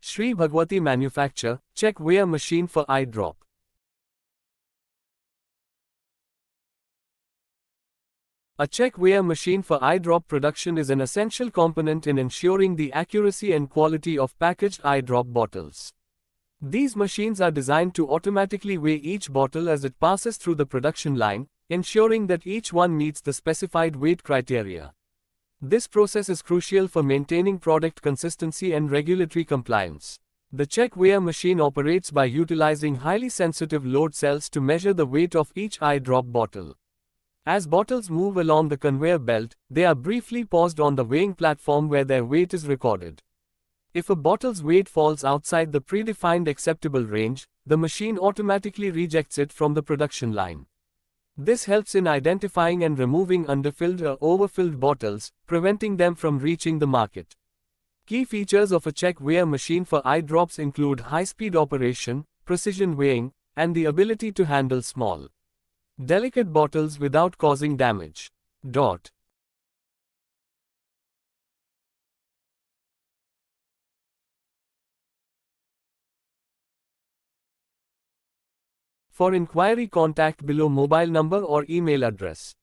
Shri Bhagwati Manufacture, check weigher machine for eye drop. A check weigher machine for eye drop production is an essential component in ensuring the accuracy and quality of packaged eye drop bottles. These machines are designed to automatically weigh each bottle as it passes through the production line, ensuring that each one meets the specified weight criteria. This process is crucial for maintaining product consistency and regulatory compliance. The check weigher machine operates by utilizing highly sensitive load cells to measure the weight of each eye drop bottle. As bottles move along the conveyor belt, they are briefly paused on the weighing platform where their weight is recorded. If a bottle's weight falls outside the predefined acceptable range, the machine automatically rejects it from the production line. This helps in identifying and removing underfilled or overfilled bottles, preventing them from reaching the market. Key features of a check weigher machine for eye drops include high-speed operation, precision weighing, and the ability to handle small, delicate bottles without causing damage. For inquiry, contact below mobile number or email address.